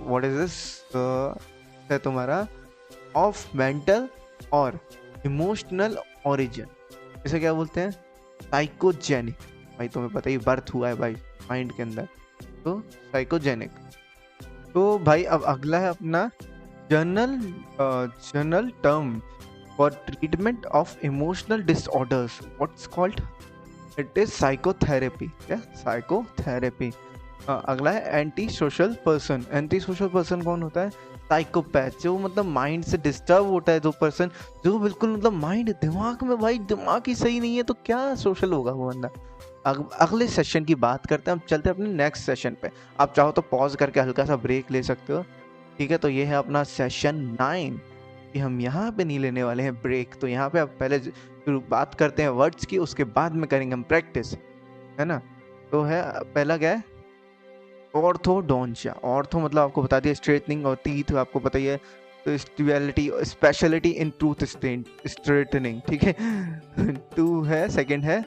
what is this है तुम्हारा of mental और emotional origin, इसे क्या बोलते हैं? साइकोजेनिक। भाई तुम्हें पता ही, बर्थ हुआ है भाई माइंड के अंदर, तो साइकोजेनिक। तो भाई अब अगला है अपना general term for treatment of emotional disorders, what's called? It is psychotherapy. क्या? साइकोथेरेपी। अगला है anti social person. Anti social person कौन होता है? साइकोपैथ, जो मतलब माइंड से डिस्टर्ब होता है, जो पर्सन जो बिल्कुल मतलब माइंड, दिमाग में भाई दिमाग ही सही नहीं है, तो क्या सोशल होगा वो बंदा। अगले सेशन की बात करते हैं, हम चलते हैं अपने नेक्स्ट सेशन पे। आप चाहो तो पॉज करके हल्का सा ब्रेक ले सकते हो, ठीक है। तो ये है अपना सेशन 9, कि हम यहाँ पे नहीं लेने वाले हैं ब्रेक। तो यहाँ पे अब पहले बात करते हैं वर्ड्स की, उसके बाद में करेंगे हम प्रैक्टिस, है ना। तो है पहला क्या है? ऑर्थोडोंशिया। ऑर्थो मतलब आपको बता दिया स्ट्रेटनिंग, और टीथ आपको पता ही है, तो स्पेशलिटी इन टूथ स्ट्रेटनिंग, ठीक है। 2 है, सेकंड है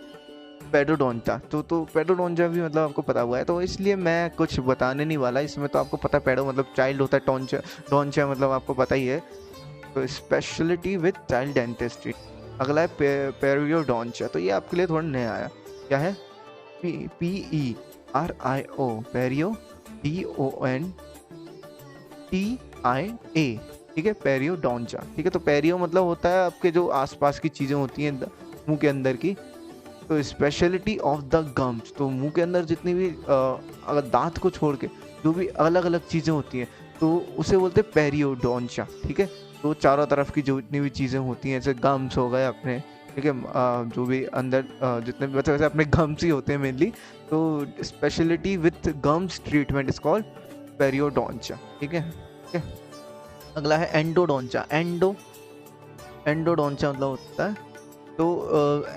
पेडोडोंटा। तो पेडोडोंटा भी मतलब आपको पता हुआ है, तो इसलिए मैं कुछ बताने नहीं वाला इसमें। तो आपको पता है पेडो मतलब चाइल्ड होता है, टोंचा डोंचा मतलब आपको पता ही है, तो स्पेशलिटी विद चाइल्ड डेंटिस्ट्री। अगला है पेरियोडोंचा, तो ये आपके लिए थोड़ा नया आया। क्या है? PERIO, पेरियो, DONTIA, ठीक है, पेरियोडोंचा, ठीक है। तो पेरियो मतलब होता है आपके जो आसपास की चीजें होती हैं मुंह के अंदर की, तो स्पेशलिटी ऑफ द गम्स, तो मुंह के अंदर जितनी भी अगर दांत को छोड़ के जो भी अलग अलग चीज़ें होती हैं, तो उसे बोलते हैं पेरियोडोंचा, ठीक है। तो चारों तरफ की जो जितनी भी चीज़ें होती हैं, जैसे गम्स हो गए अपने, ठीक है, जो भी अंदर जितने भी वैसे अपने गम्स ही होते हैं मेनली, तो speciality with gums treatment is called periodontia, ठीक है, ठीक है। अगला है एंडोडोंचा। एंडोडोंचा मतलब होता है, तो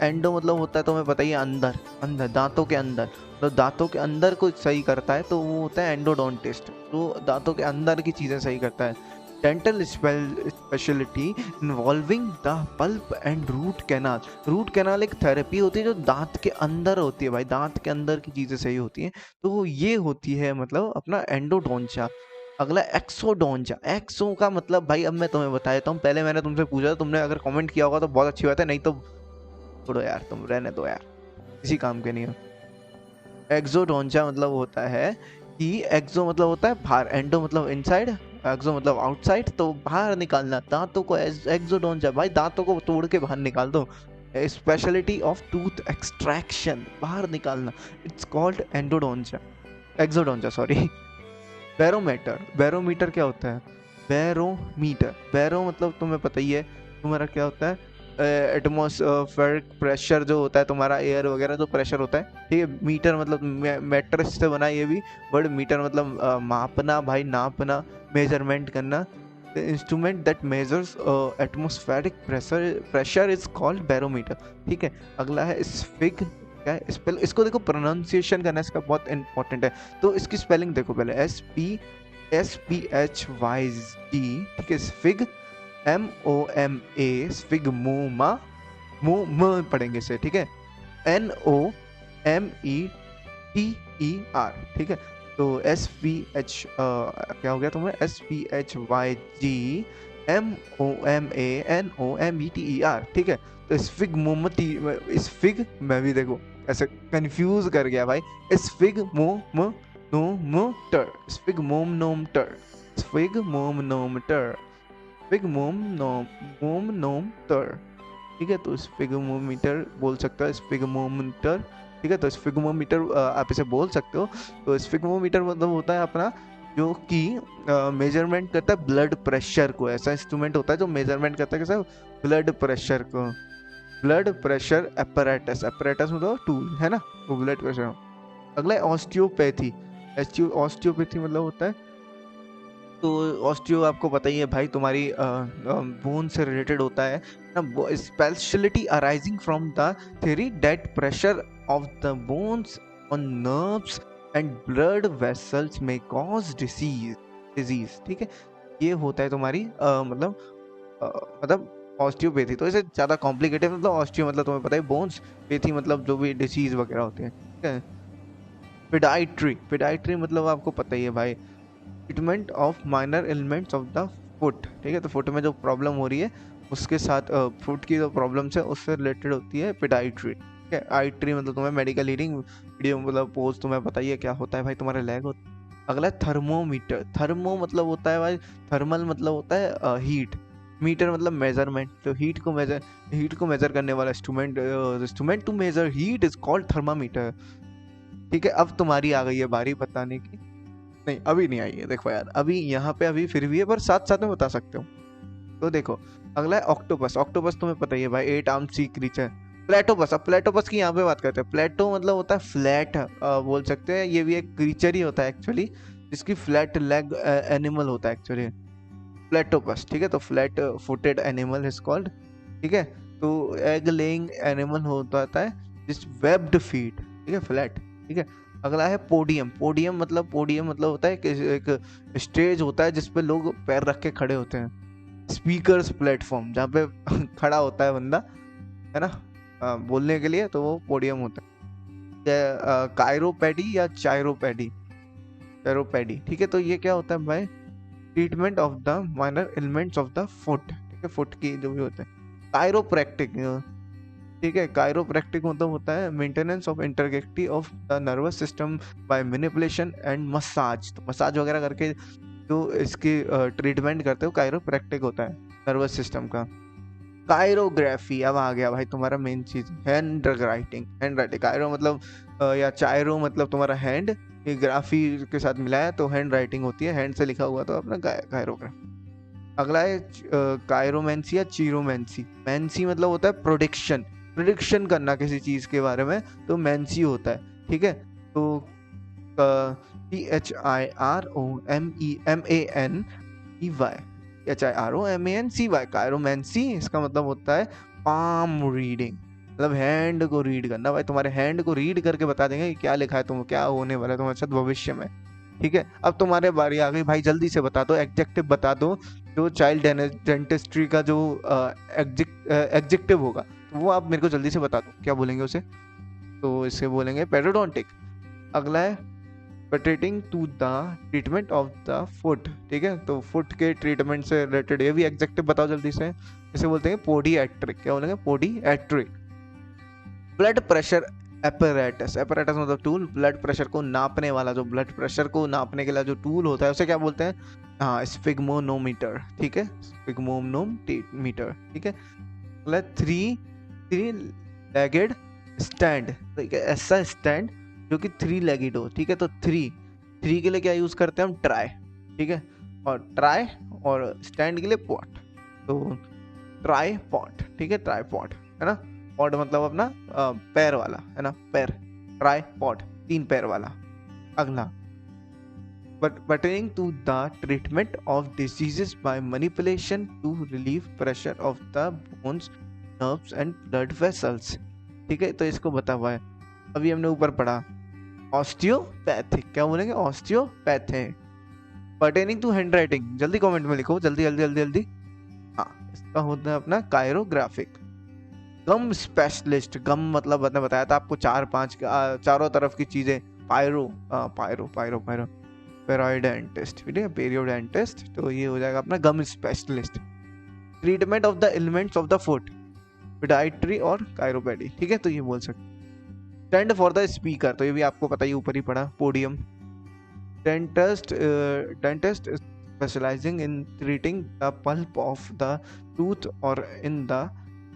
एंडो मतलब होता है, तो हमें पता ही है अंदर, अंदर दांतों के अंदर, तो दांतों के अंदर को सही करता है, तो वो होता है एंडोडोंटिस्ट, तो दांतों के अंदर की चीज़ें सही करता है। Dental speciality involving the pulp and root canal. Root canal एक थेरेपी होती है जो दांत के अंदर होती है भाई, दांत के अंदर की चीज़ें सही होती हैं, तो ये होती है मतलब अपना एंडोडोंचा। अगला एक्सोडोंजा। एक्सो का मतलब भाई अब मैं तुम्हें बता देता हूँ, पहले मैंने तुमसे पूछा, तुमने अगर कमेंट किया होगा तो बहुत अच्छी बात है, नहीं तो छोड़ो यार, तुम रहने दो यार, किसी काम के नहीं हो। एक्सोडोंजा मतलब होता है कि एक्सो मतलब होता है बाहर, एंडो मतलब इनसाइड, एक्सो मतलब आउटसाइड, तो बाहर निकालना दांतों को। एक्सोडोंजा भाई दांतों को तोड़ के बाहर निकाल दो, स्पेशलिटी ऑफ टूथ एक्सट्रैक्शन, बाहर निकालना, it's called endodontia, exodontia sorry. Barometer, barometer क्या होता है? बैरोमीटर, बैरो मतलब तुम्हें पता ही है तुम्हारा क्या होता है, एटमॉस्फेरिक प्रेशर जो होता है तुम्हारा, एयर वगैरह जो प्रेशर होता है, ठीक है। मीटर मतलब मेट्र से बना ये भी वर्ड, मीटर मतलब मापना भाई, नापना, मेजरमेंट करना। The instrument that measures atmospheric pressure is called barometer, ठीक है। अगला है स्फिग, क्या है स्पेल, इसको देखो प्रोनाउंसिएशन करना इसका बहुत इंपॉर्टेंट है, तो इसकी स्पेलिंग देखो पहले, SPHYG, ठीक है। स्फिग, MOMA, स्फिग मोमा, मो पढ़ेंगे इसे, ठीक है। NOMETER, ठीक है। तो क्या हो गया तुम्हें, SPHYG MOMANOMETER, ठीक है। तो स्फिग मोमती, स्फिग मैं भी देखो ऐसे कंफ्यूज कर गया भाई, स्फिग मोम नोमटर, स्फिग मोम नोमटर, स्फिग मोम नोमटर, स्फिग मोम नोमटर, ठीक है। तो स्फिग्मोमीटर बोल सकते हो, स्फिग्मोमीटर, ठीक है। तो स्फिग्मोमीटर आप इसे बोल सकते हो। तो स्फिग्मोमीटर मतलब होता है अपना जो कि मेजरमेंट करता है ब्लड प्रेशर को, ऐसा इंस्ट्रूमेंट होता है जो मेजरमेंट करता है कैसे, ब्लड प्रेशर को। ब्लड प्रेशर एपरेटस, एपरेटस मतलब टूल है ना, वो ब्लड प्रेशर। अगला है ऑस्टियोपैथी। ऑस्टियोपैथी मतलब होता है, तो ऑस्टियो आपको पता ही है भाई, तुम्हारी बोन से रिलेटेड होता है ना, speciality arising from the theory that pressure of the bones on nerves and blood vessels में कॉज डिजीज, ठीक है। ये होता है तुम्हारी मतलब ऑस्टियोपैथी, तो इसे ज्यादा कॉम्प्लिकेटेड, मतलब ऑस्टियो मतलब तुम्हें पता है बोन्स, पैथी मतलब जो भी डिसीज वगैरह होते हैं, ठीक है। पेडाइट्री, पेडाइट्री मतलब आपको पता ही है भाई, treatment of minor elements of the foot, ठीक है। तो फुट में जो प्रॉब्लम हो रही है उसके साथ फुट की जो प्रॉब्लम्स है उससे रिलेटेड होती है पेडाइट्री, ठीक है। आइट्री मतलब तुम्हें मेडिकल हीलिंग, वीडियो मतलब पोज तुम्हें पता ही है क्या होता है भाई, तुम्हारे लेग होता है। अगला है थर्मोमीटर। थर्मो मतलब होता है भाई, थर्मल मतलब होता है हीट, मीटर मतलब मेजरमेंट, तो हीट को मेजर करने वाला instrument to measure heat is called thermometer, ठीक है। अब तुम्हारी आ गई है बारी बताने की, नहीं अभी नहीं आई है, देखो यार अभी यहाँ पे अभी फिर भी है, पर साथ साथ में बता सकते हो। तो देखो अगला है ऑक्टोपस। ऑक्टोपस तुम्हें पता ही है भाई, 8 आर्म सी क्रीचर। प्लेटोपस, अब प्लेटोपस की यहाँ पे बात करते हैं। प्लेटो मतलब होता है फ्लैट, बोल सकते हैं, ये भी एक क्रीचर ही होता है एक्चुअली, जिसकी फ्लैट लेग एनिमल होता है एक्चुअली प्लेटोपस, ठीक है। तो flat footed animal is called, ठीक है। तो एग लेइंग एनिमल होता है जिस वेब्ड फीट, ठीक है, फ्लैट, ठीक है। अगला है पोडियम। पोडियम मतलब होता है कि एक स्टेज होता है जिसपे लोग पैर रख के खड़े होते हैं, स्पीकर्स प्लेटफॉर्म जहाँ पे खड़ा होता है बंदा, है ना, बोलने के लिए, तो वो पोडियम होता है। कायरोपैडी या चायरोपैडी, चायरोपैडी, ठीक है। तो ये क्या होता है भाई, treatment of the minor elements of the foot, ठीक है, फुट की जो भी होता है। कायरोप्रैक्टिक, ठीक है। कायरोप्रैक्टिक मतलब होता है maintenance of integrity of the nervous system by manipulation and massage, तो मसाज वगैरह करके जो इसकी ट्रीटमेंट करते हो, कायरोप्रैक्टिक होता है नर्वस सिस्टम का। कायरोग्राफी, अब आ गया भाई तुम्हारा मेन चीज, hand writing, hand writing. Cairo मतलब या चायरो मतलब तुम्हारा हैंड, ये ग्राफी के साथ मिलाया तो हैंड राइटिंग होती है, हैंड से लिखा हुआ तो अपना कायरोग्राफी। अगला है कायरोमेंसी या चीरोमेंसी। मैंसी मतलब होता है प्रोडिक्शन, प्रिडिक्शन करना किसी चीज के बारे में, तो मैंसी होता है, ठीक है। तो CHIROMANCY, कायरोमेंसी, इसका मतलब होता है पाम रीडिंग, मतलब हैंड को रीड करना भाई, तुम्हारे हैंड को रीड करके बता देंगे कि क्या लिखा है, तुम क्या होने वाला है तुम्हारे साथ भविष्य में, ठीक है। अब तुम्हारे बारी आ गई भाई, जल्दी से बता दो, एग्जेक्टिव बता दो, जो चाइल्ड डेंटिस्ट्री का जो एग्जेक्टिव होगा, तो वो आप मेरे को जल्दी से बता दो, क्या बोलेंगे उसे, तो इसे बोलेंगे पेडोडोंटिक। अगला है pertaining to the treatment of the foot, ठीक है, तो फुट के ट्रीटमेंट से रिलेटेड, ये भी एग्जैक्टिव बताओ जल्दी से। इसे बोलते हैं पोडियाट्रिक, क्या बोलेंगे, podiatric. Blood pressure apparatus, apparatus मतलब टूल, ब्लड प्रेशर को नापने वाला, जो ब्लड प्रेशर को नापने के लिए जो टूल होता है उसे क्या बोलते हैं, हाँ स्फिग्मोनोमीटर, ठीक है, स्फिग्मोनोमीटर, ठीक है। मतलब थ्री लेगेड स्टैंड, ठीक है, ऐसा स्टैंड जो कि थ्री लेगेड हो, ठीक है, तो थ्री के लिए क्या यूज करते हैं हम, ट्राई, ठीक है, और ट्राई और स्टैंड के लिए पॉट, तो ट्राई पॉट, ठीक है, ट्राई पॉट है ना, पॉट मतलब अपना पैर वाला है ना, पैर, ट्राई पॉट 3 पैर वाला। अगला, but pertaining to the treatment of diseases by manipulation to relieve pressure of the bones, nerves and blood vessels, ठीक है, तो इसको बता हुआ है, अभी हमने ऊपर पढ़ा ऑस्टियोपैथिक, क्या बोलेंगे, osteopathic. Pertaining to hand writing, जल्दी कमेंट में लिखो, जल्दी जल्दी जल्दी जल्दी। हाँ, इसका होता है अपना कायरोग्राफिक। गम स्पेशलिस्ट, गम मतलब मैंने बताया था आपको 4-5 चारों तरफ की चीजें, पायरो पेरोडेंटिस्ट, ठीक है, पेरियोडेंटिस्ट, तो ये हो जाएगा अपना gum specialist. Treatment of the elements of the foot, pediatry और कायरोपैडी, ठीक है, तो ये बोल सकते। स्टैंड फॉर द स्पीकर, तो ये भी आपको पता ही, ऊपर ही पड़ा, podium. Dentist specialising in treating the pulp of the tooth और इन द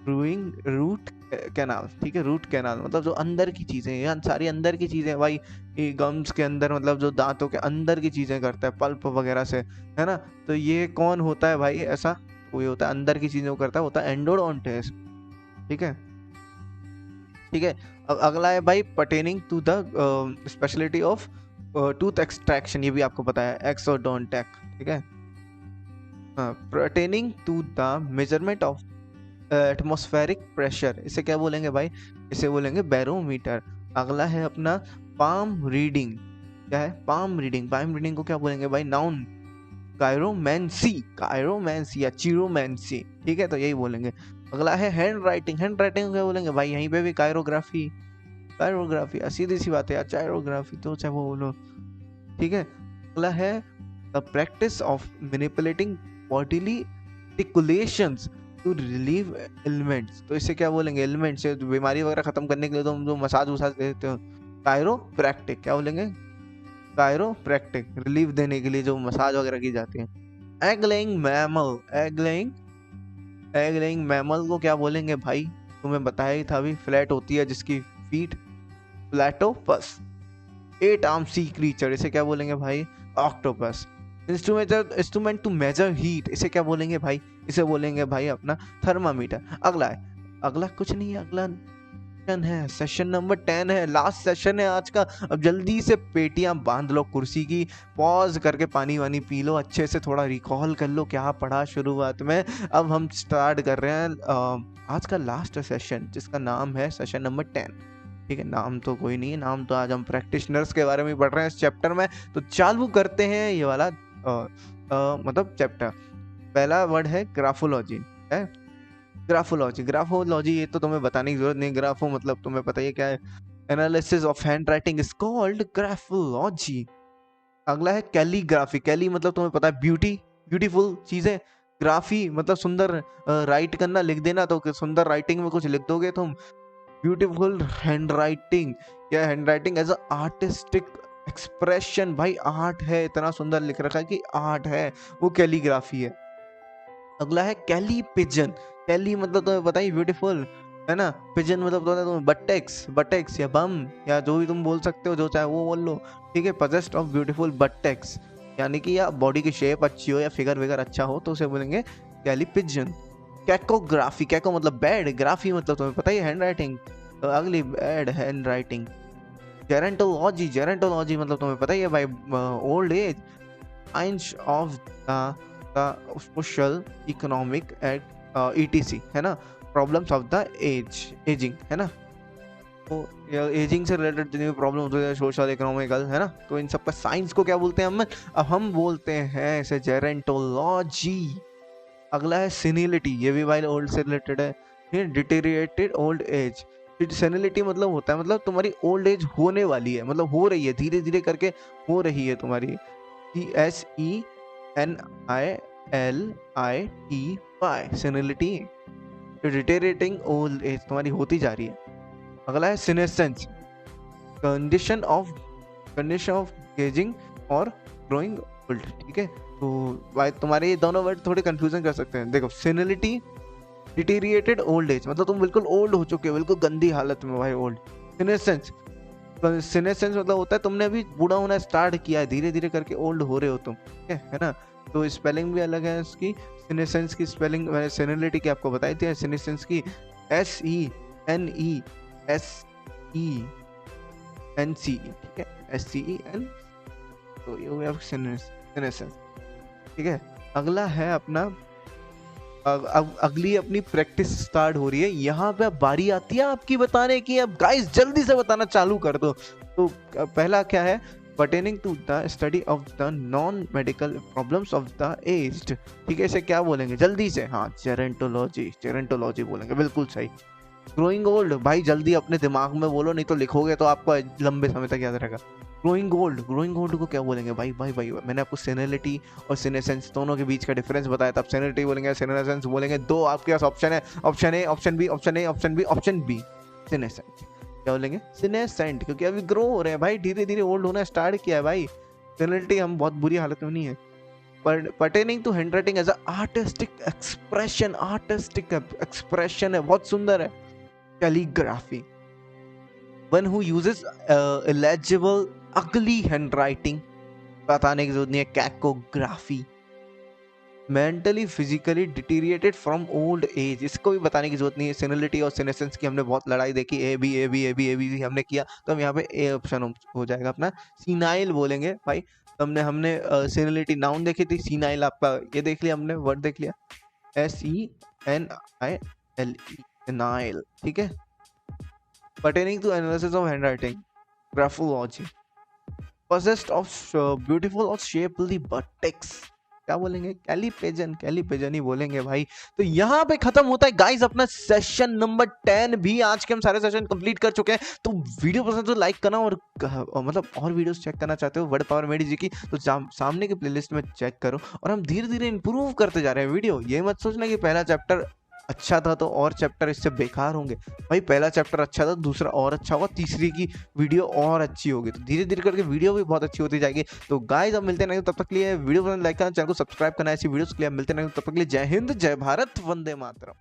रूट कैनाल, ठीक है, रूट कैनाल मतलब जो अंदर की चीजें, यार सारी अंदर की चीजें भाई, ये गम्स के अंदर मतलब जो दांतों के अंदर की चीजें करता है पल्प वगैरह से, है ना, तो ये कौन होता है भाई, ऐसा कोई होता है अंदर की चीजों को करता है, होता है एंडोडोंटिस्ट, ठीक है, ठीक है। अब अगला है भाई pertaining to the speciality of tooth extraction, ये भी आपको पता है, एक्सोडोंटेक, ठीक है। Pertaining to the measurement of atmospheric pressure, इसे क्या बोलेंगे भाई, इसे बोलेंगे बैरोमीटर। अगला है अपना पाम रीडिंग, क्या है, पाम रीडिंग, पाम रीडिंग को क्या बोलेंगे भाई, नाउन कायरोमैंसी या चिरोमैंसी, ठीक है, तो यही बोलेंगे। अगला है हैंड राइटिंग, हैंड राइटिंग को क्या बोलेंगे भाई, यहीं पे भी कायरोग्राफी, सीधी सी बात है यार, चायरोग्राफी तो चाहे वो बोलो, ठीक है। अगला है the practice of manipulating bodily articulations to relieve elements, तो इसे क्या बोलेंगे, एलिमेंट्स से बीमारी वगैरह खत्म करने के लिए तो हम जो मसाज वसाज देते हो, कायरोप्रैक्टिक, क्या बोलेंगे, कायरोप्रैक्टिक, रिलीफ देने के लिए जो मसाज वगैरह की जाती है। Egg laying mammal, egg laying mammal को क्या बोलेंगे भाई, तुम्हें बताया ही था अभी, फ्लैट होती है जिसकी feet, platypus. 8 arm sea creature, इसे क्या बोलेंगे भाई, octopus. Instrument to measure heat, इसे क्या बोलेंगे भाई, इसे बोलेंगे भाई अपना थर्मामीटर। अगला है, अगला कुछ नहीं है, अगला है सेशन नंबर 10 है, लास्ट सेशन है आज का। अब जल्दी से पेटियां बांध लो कुर्सी की, पॉज करके पानी वानी पी लो, अच्छे से थोड़ा रिकॉल कर लो क्या पढ़ा शुरुआत में। अब हम स्टार्ट कर रहे हैं आज का लास्ट सेशन, जिसका नाम है सेशन नंबर 10, ठीक है, नाम तो कोई नहीं है, नाम तो आज हम प्रैक्टिशनर्स के बारे में पढ़ रहे हैं इस चैप्टर में। तो चालू करते हैं ये वाला मतलब चैप्टर। पहला वर्ड है ग्राफोलॉजी, है ग्राफोलॉजी, ये तो तुम्हें बताने की जरूरत नहीं, ग्राफो मतलब तुम्हें पता ही क्या है, analysis of hand writing is called graphology. अगला है कैलीग्राफी, कैली मतलब तुम्हें पता है ब्यूटीफुल चीजें, ग्राफी मतलब सुंदर, राइट करना, लिख देना, तो सुंदर राइटिंग में कुछ लिख दोगे तुम, ब्यूटीफुल हैंड राइटिंग, या hand writing as a artistic expression, भाई आर्ट है, इतना सुंदर लिख रखा है कि आर्ट है, वो कैलीग्राफी है। अगला है कैली पिजन, कैली मतलब तुम्हें पता ही ब्यूटीफुल, है ना, पिजन मतलब तुम्हें बटेक्स या बम या जो भी तुम बोल सकते हो, जो चाहे वो बोल लो, ठीक है, पजेस्ट ऑफ ब्यूटीफुल बटेक्स, यानी कि या बॉडी की शेप अच्छी हो या फिगर विगर अच्छा हो तो उसे बोलेंगे कैली पिजन। कैकोग्राफी, कैको मतलब बैड, ग्राफी मतलब तुम्हें पता ही हैंड राइटिंग, तो अगली बैड हैंड राइटिंग। जेरेंटोलॉजी मतलब तुम्हें पता ही है भाई, old age, science of the social economic and etc, है ना, प्रॉब्लम्स ऑफ द एजिंग, है ना, तो एजिंग से रिलेटेड जितनी भी प्रॉब्लम होती है, सोशल इकोनॉमिकल, है ना, तो इन सब का साइंस को क्या बोलते हैं हम बोलते हैं इसे जेरेंटोलॉजी। अगला है सीनिलिटी, ये भी भाई ओल्ड से रिलेटेड है, डिटेरिएटेड ओल्ड एज, सेनिलिटी मतलब होता है मतलब तुम्हारी ओल्ड एज होने वाली है, मतलब हो रही है, धीरे धीरे करके हो रही है तुम्हारी। SENILITY, सेनिलिटी, डिटेरिएटिंग ओल्ड एज तुम्हारी होती जा रही है। अगला है सीनेसेंस, कंडीशन ऑफ गेजिंग और ग्रोइंग ओल्ड। ठीक है, तो भाई तुम्हारे ये दोनों वर्ड थोड़े कंफ्यूजन कर सकते हैं। देखो सेनिलिटी, डिटेरिएटेड ओल्ड एज मतलब तुम बिल्कुल ओल्ड हो चुके हो, बिल्कुल गंदी हालत में भाई ओल्ड। सीनेसेंस, सीनेसेंस मतलब होता है तुमने अभी बूढ़ा होना स्टार्ट किया है, धीरे धीरे करके ओल्ड हो रहे हो तुम, ठीक है ना। तो स्पेलिंग भी अलग है इसकी। सीनेसेंस की स्पेलिंग मैंने सेनिलिटी की आपको बताई थी, सीनेसेंस की SENESENCE, ठीक है, SCEN, तो ये हो गया सीनेसेंस। ठीक है, अगला है अपना अब अगली अपनी प्रैक्टिस स्टार्ट हो रही है। यहाँ पे अब बारी आती है आपकी बताने की, अब गाइस जल्दी से बताना चालू कर दो। तो पहला क्या है, pertaining to the study of the non-medical problems of the aged। ठीक है, इसे क्या बोलेंगे जल्दी से, हाँ जेरेंटोलॉजी बोलेंगे, बिल्कुल सही। ग्रोइंग ओल्ड, भाई जल्दी अपने दिमाग में बोलो, नहीं तो लिखोगे तो आपको लंबे समय तक याद रहेगा। ग्रोइंग ओल्ड को क्या बोलेंगे भाई मैंने आपको सेनिलिटी और सीनेसेंस दोनों के बीच का डिफरेंस बताया था। आप सेनिलिटी बोलेंगे, सीनेसेंस बोलेंगे, दो आपके पास ऑप्शन है, option A, option B, option A, option B, option B. Senescent क्या बोलेंगे, सीनेसेंट, क्योंकि अभी ग्रो हो रहे हैं भाई, धीरे धीरे ओल्ड होना स्टार्ट किया है भाई। सेनिलिटी हम बहुत बुरी हालत में नहीं है। Pertaining to handwriting as artistic expression है, बहुत सुंदर है। Calligraphy, one who uses illegible ugly handwriting, बताने की जरूरत नहीं है। Cacography, mentally physically deteriorated from old age, इसको भी बताने की जरूरत नहीं है। सेनिलिटी और सीनेसेंस की हमने बहुत लड़ाई देखी, ए बी हमने किया, तो हम यहाँ पे ए ऑप्शन हो जाएगा अपना। सीनाइल बोलेंगे भाई, हमने सेनिलिटी नाउन देखी थी, सीनाइल आपका ये देख लिया हमने, वर्ड देख लिया, SENILE, सेनाइल, ठीक है। Pertaining to analysis of handwriting, graphology, possessed of beautiful और shapely buttocks, क्या बोलेंगे, कैलीपेजन ही बोलेंगे भाई। तो यहाँ पे खत्म होता है गाइस अपना सेशन नंबर 10 भी। आज के हम सारे सेशन कंप्लीट कर चुके हैं। तो वीडियो पसंद तो लाइक करना, और मतलब और वीडियोस चेक करना चाहते हो वर्ड पावर मेड जी की, तो सामने के प्लेलिस्ट में चेक करो। और हम धीरे धीरे इंप्रूव करते जा रहे हैं वीडियो, ये मत सोचना कि पहला चैप्टर अच्छा था तो और चैप्टर इससे बेकार होंगे। भाई पहला चैप्टर अच्छा था, दूसरा और अच्छा होगा, तीसरी की वीडियो और अच्छी होगी, तो धीरे धीरे करके वीडियो भी बहुत अच्छी होती जाएगी। तो गाइस अब मिलते हैं, तब तक के लिए वीडियो पसंद लाइक करना, चैनल को सब्सक्राइब करना, ऐसी वीडियोस के लिए मिलते हैं, तब तक के लिए जय हिंद, जय भारत, वंदे मातरम।